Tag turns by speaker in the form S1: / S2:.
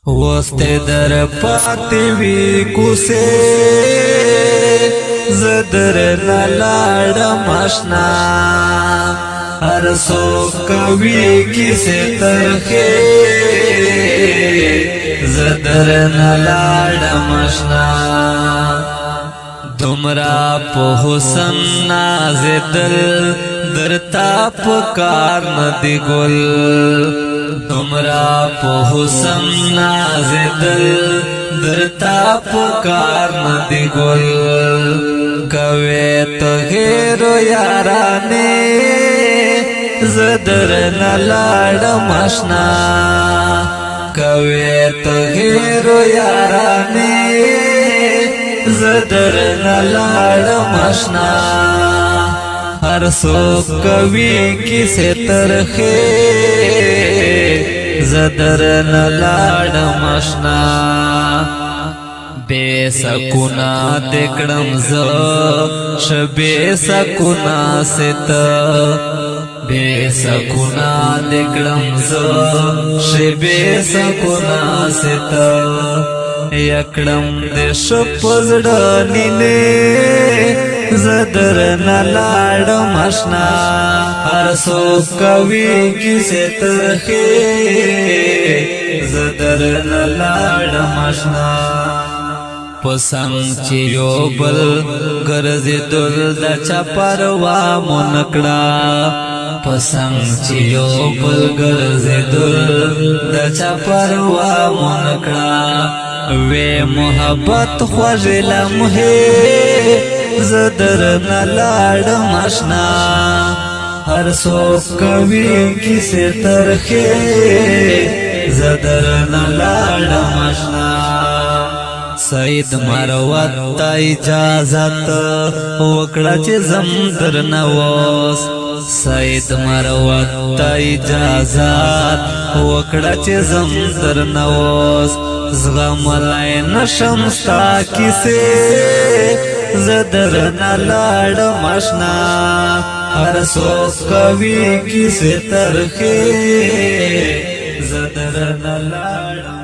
S1: وسته در پاتی وی کوسه زدر نلاړم آشنا هر څوک کوي کیسه ترخه زدر نلاړم آشنا دومره په حسن نازدل درتا پکار ندی ګل دومره په حسن نازدل درتا پکار ندی ګل کوي ته غیرو یارانه زدر نلاړم آشنا کوي ته غیرو یارانه زدر نلاړم آشنا هر څوک کوي کیسه ترخه زدر نلاړم آشنا بے سکونا دکړم ز شبے سکونا ست بے سکونا دکړم ز شبے سکونا ست یکړم د شپزړه نینه زدر نلاړم آشنا هر څوک کوي کیسه ترخه زدر نلاړم آشنا پسنګ چې یو بل ګرځېدل د چا پروا مو نکړه پسنګ چې یو بل ګرځېدل د چا پروا مو نکړه وی محبت خوږ لمحې زدر نلاړم آشنا هر څوک کوي کیسه ترخه زدر نلاړم آشنا سید مروت تا اجازت وکړه چې زم در نواز سید مروت تا اجازت وکړه چې زم در نواز زغملای نشم ستا کیسه زدر نلاړم آشنا هر څوک کوي کیسه ترخه زدر نلاړم